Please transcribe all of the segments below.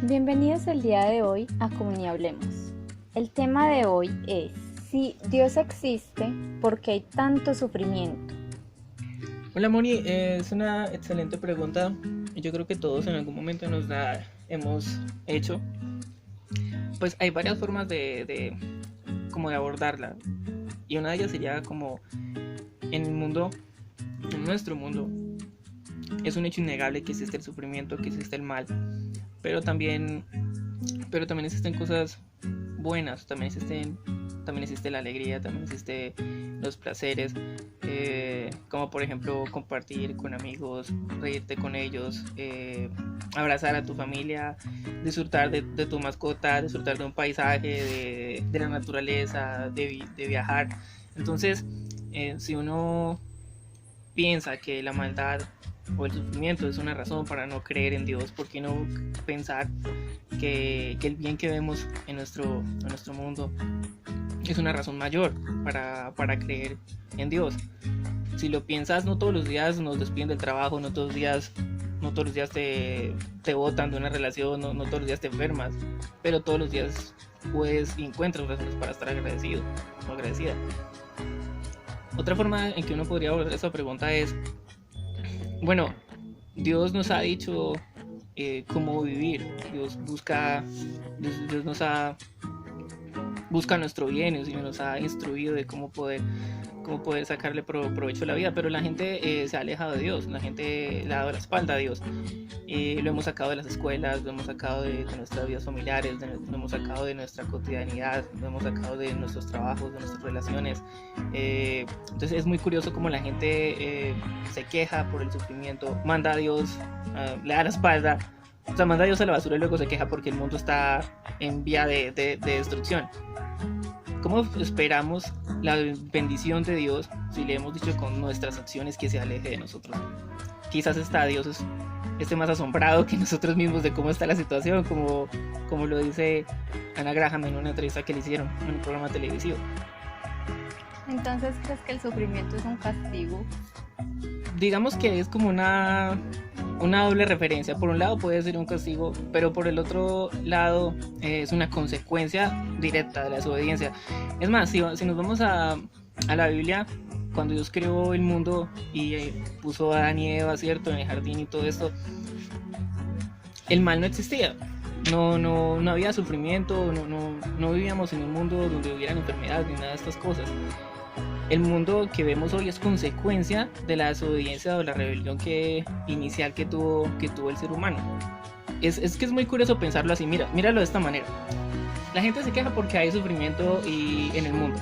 Bienvenidos el día de hoy a Comunidad Hablemos. El tema de hoy es: si Dios existe, ¿por qué hay tanto sufrimiento? Hola Moni, es una excelente pregunta. Yo creo que todos en algún momento hemos hecho. Pues hay varias formas de abordarla, y una de ellas sería como en nuestro mundo, es un hecho innegable que existe el sufrimiento, que existe el mal, pero también existen cosas buenas, también existe la alegría, también existe los placeres, como por ejemplo compartir con amigos, reírte con ellos, abrazar a tu familia, disfrutar de tu mascota, disfrutar de un paisaje, de la naturaleza, de viajar. Entonces, si uno piensa que la maldad o el sufrimiento es una razón para no creer en Dios, ¿por qué no pensar que el bien que vemos en nuestro mundo es una razón mayor para creer en Dios? Si lo piensas, no todos los días nos despiden del trabajo, no todos los días te botan de una relación, no todos los días te enfermas, pero todos los días encuentras razones para estar agradecido o agradecida. Otra forma en que uno podría abordar esa pregunta es, bueno, Dios nos ha dicho cómo vivir. Dios busca nuestro bien, y nos ha instruido de cómo poder sacarle provecho a la vida, pero la gente se ha alejado de Dios, la gente le ha dado la espalda a Dios. Lo hemos sacado de las escuelas, lo hemos sacado de nuestras vidas familiares, lo hemos sacado de nuestra cotidianidad, lo hemos sacado de nuestros trabajos, de nuestras relaciones. Entonces es muy curioso cómo la gente se queja por el sufrimiento, manda a Dios, le da la espalda, o sea, manda a Dios a la basura y luego se queja porque el mundo está en vía de destrucción. ¿Cómo esperamos la bendición de Dios si le hemos dicho con nuestras acciones que se aleje de nosotros? Quizás Dios esté más asombrado que nosotros mismos de cómo está la situación, como lo dice Ana Graham en una entrevista que le hicieron en un programa televisivo. Entonces, ¿crees que el sufrimiento es un castigo? Digamos que es como una doble referencia. Por un lado puede ser un castigo, pero por el otro lado es una consecuencia directa de la desobediencia. Es más, si nos vamos a la Biblia, cuando Dios creó el mundo y puso a Adán y Eva, ¿cierto?, en el jardín y todo esto, el mal no existía. No había sufrimiento, no vivíamos en un mundo donde hubieran enfermedades ni nada de estas cosas. El mundo que vemos hoy es consecuencia de la desobediencia o la rebelión inicial que tuvo el ser humano. Es que es muy curioso pensarlo así. Míralo de esta manera. La gente se queja porque hay sufrimiento en el mundo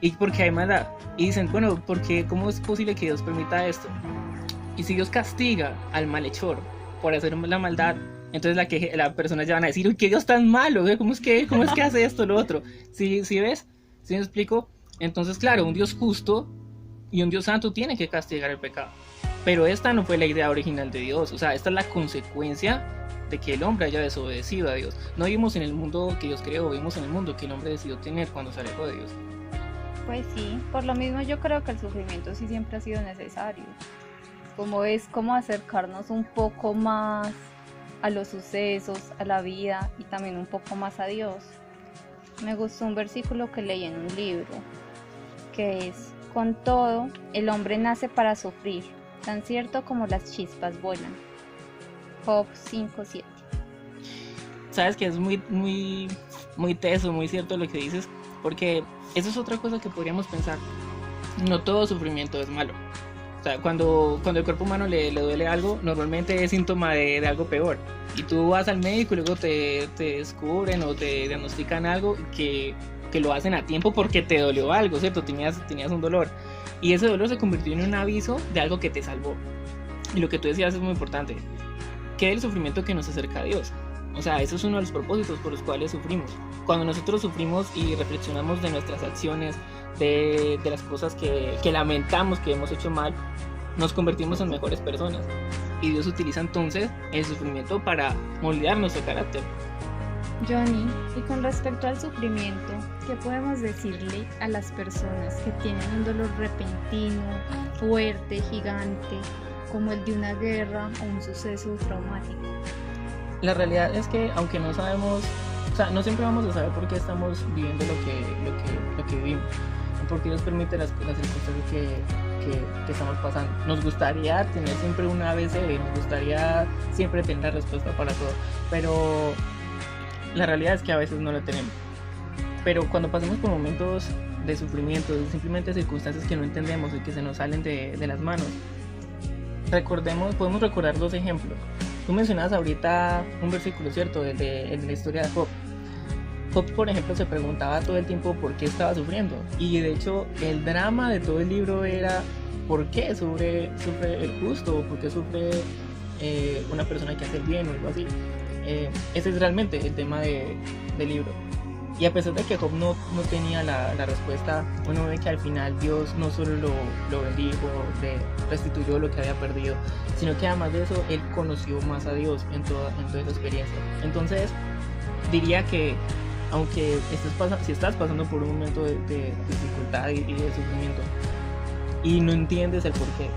y porque hay maldad, y dicen, bueno, ¿cómo es posible que Dios permita esto? Y si Dios castiga al malhechor por hacer la maldad, entonces las personas ya van a decir, uy, qué Dios tan malo, ¿cómo es que hace esto, lo otro? ¿Sí ves? ¿Sí me explico? Entonces, claro, un Dios justo y un Dios santo tiene que castigar el pecado. Pero esta no fue la idea original de Dios. O sea, esta es la consecuencia de que el hombre haya desobedecido a Dios. No vivimos en el mundo que Dios creó, vivimos en el mundo que el hombre decidió tener cuando se alejó de Dios. Pues sí, por lo mismo yo creo que el sufrimiento sí siempre ha sido necesario. Como acercarnos un poco más a los sucesos, a la vida y también un poco más a Dios. Me gustó un versículo que leí en un libro, que es: con todo, el hombre nace para sufrir, tan cierto como las chispas vuelan. Job 5:7. Sabes que es muy, muy, muy teso, muy cierto lo que dices, porque eso es otra cosa que podríamos pensar. No todo sufrimiento es malo. O sea, cuando el cuerpo humano le duele algo, normalmente es síntoma de algo peor. Y tú vas al médico y luego te descubren o te diagnostican algo que lo hacen a tiempo porque te dolió algo, ¿cierto? Tenías un dolor. Y ese dolor se convirtió en un aviso de algo que te salvó. Y lo que tú decías es muy importante. ¿Qué es el sufrimiento que nos acerca a Dios? O sea, eso es uno de los propósitos por los cuales sufrimos. Cuando nosotros sufrimos y reflexionamos de nuestras acciones, de las cosas que lamentamos que hemos hecho mal, nos convertimos en mejores personas. Y Dios utiliza entonces el sufrimiento para moldear nuestro carácter. Johnny, y con respecto al sufrimiento, ¿qué podemos decirle a las personas que tienen un dolor repentino, fuerte, gigante, como el de una guerra o un suceso traumático? La realidad es que aunque no sabemos, o sea, no siempre vamos a saber por qué estamos viviendo lo que vivimos, porque Dios permite las circunstancias que estamos pasando. Nos gustaría tener siempre un ABC, nos gustaría siempre tener la respuesta para todo, pero la realidad es que a veces no la tenemos. Pero cuando pasamos por momentos de sufrimiento, de simplemente circunstancias que no entendemos y que se nos salen de las manos, podemos recordar dos ejemplos. Tú mencionabas ahorita un versículo, ¿cierto? El de la historia de Job. Job, por ejemplo, se preguntaba todo el tiempo por qué estaba sufriendo. Y de hecho, el drama de todo el libro era por qué sufre el justo, o por qué sufre una persona que hace el bien o algo así. Ese es realmente el tema del libro. Y a pesar de que Job no tenía la respuesta, uno ve que al final Dios no solo lo bendijo, le restituyó lo que había perdido, sino que además de eso, él conoció más a Dios en toda esa experiencia. Entonces, diría que aunque si estás pasando por un momento de dificultad y de sufrimiento y no entiendes el porqué,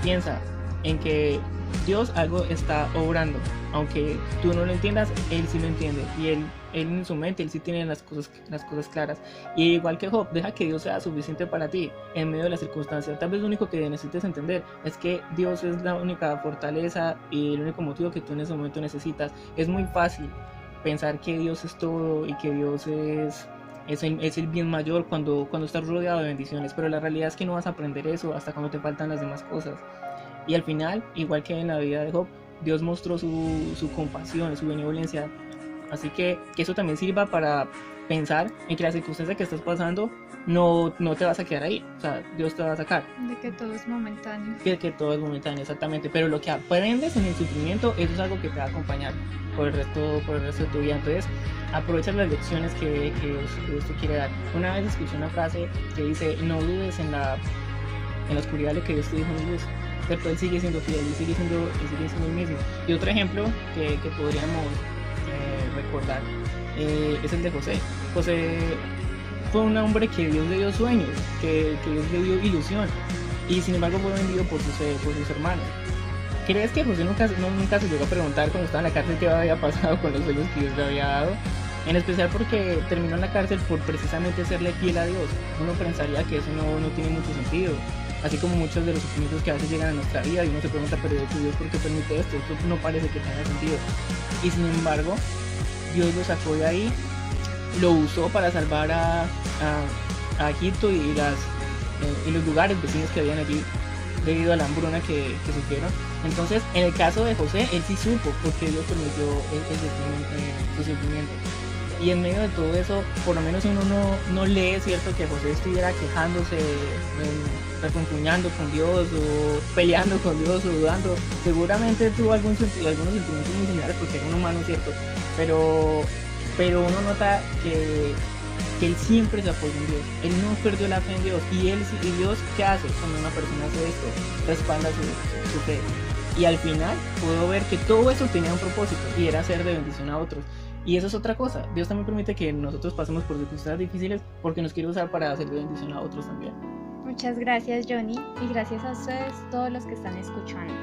piensa en que Dios algo está obrando, aunque tú no lo entiendas, Él sí lo entiende, y Él en su mente, Él sí tiene las cosas claras. Y igual que Job, deja que Dios sea suficiente para ti en medio de las circunstancias. Tal vez lo único que necesites entender es que Dios es la única fortaleza y el único motivo que tú en ese momento necesitas. Es muy fácil pensar que Dios es todo y que Dios es el bien mayor cuando estás rodeado de bendiciones, pero la realidad es que no vas a aprender eso hasta cuando te faltan las demás cosas. Y al final, igual que en la vida de Job, Dios mostró su compasión, su benevolencia. Así que eso también sirva para pensar en que la circunstancia que estás pasando no te vas a quedar ahí. O sea, Dios te va a sacar. De que todo es momentáneo. Que todo es momentáneo, exactamente. Pero lo que aprendes en el sufrimiento, eso es algo que te va a acompañar por el resto de tu vida. Entonces, aprovecha las lecciones que Dios te quiere dar. Una vez escuché una frase que dice: no dudes en la oscuridad lo que Dios te dijo en luz. Pero Él sigue siendo fiel, Él sigue siendo el mismo. Y otro ejemplo que podríamos recordar es el de José. José fue un hombre que Dios le dio sueños, que Dios le dio ilusión, y sin embargo fue vendido por sus hermanos. ¿Crees que José nunca se llegó a preguntar cuando estaba en la cárcel qué había pasado con los sueños que Dios le había dado? En especial porque terminó en la cárcel por precisamente serle fiel a Dios. Uno pensaría que eso no tiene mucho sentido, así como muchos de los sufrimientos que a veces llegan a nuestra vida y uno se pregunta: pero Dios, ¿por qué permite esto? Esto no parece que tenga sentido. Y sin embargo, Dios lo sacó de ahí, lo usó para salvar a Egipto y los lugares vecinos que habían allí debido a la hambruna que sufrieron. Entonces, en el caso de José, él sí supo porque Dios permitió su sufrimiento. Y en medio de todo eso, por lo menos uno no lee, ¿cierto?, que José estuviera quejándose, refunfuñando con Dios o peleando con Dios o dudando. Seguramente tuvo algunos sentimientos muy similares porque era un humano, ¿cierto? Pero uno nota que él siempre se apoyó en Dios. Él no perdió la fe en Dios. Y Dios, ¿qué hace cuando una persona hace esto? Respalda su fe. Y al final puedo ver que todo eso tenía un propósito, y era ser de bendición a otros. Y eso es otra cosa. Dios también permite que nosotros pasemos por circunstancias difíciles porque nos quiere usar para hacer de bendición a otros también. Muchas gracias, Johnny, y gracias a ustedes, todos los que están escuchando.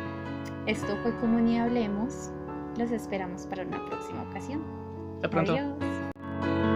Esto fue Comunidad Hablemos. Los esperamos para una próxima ocasión. Hasta pronto. Adiós.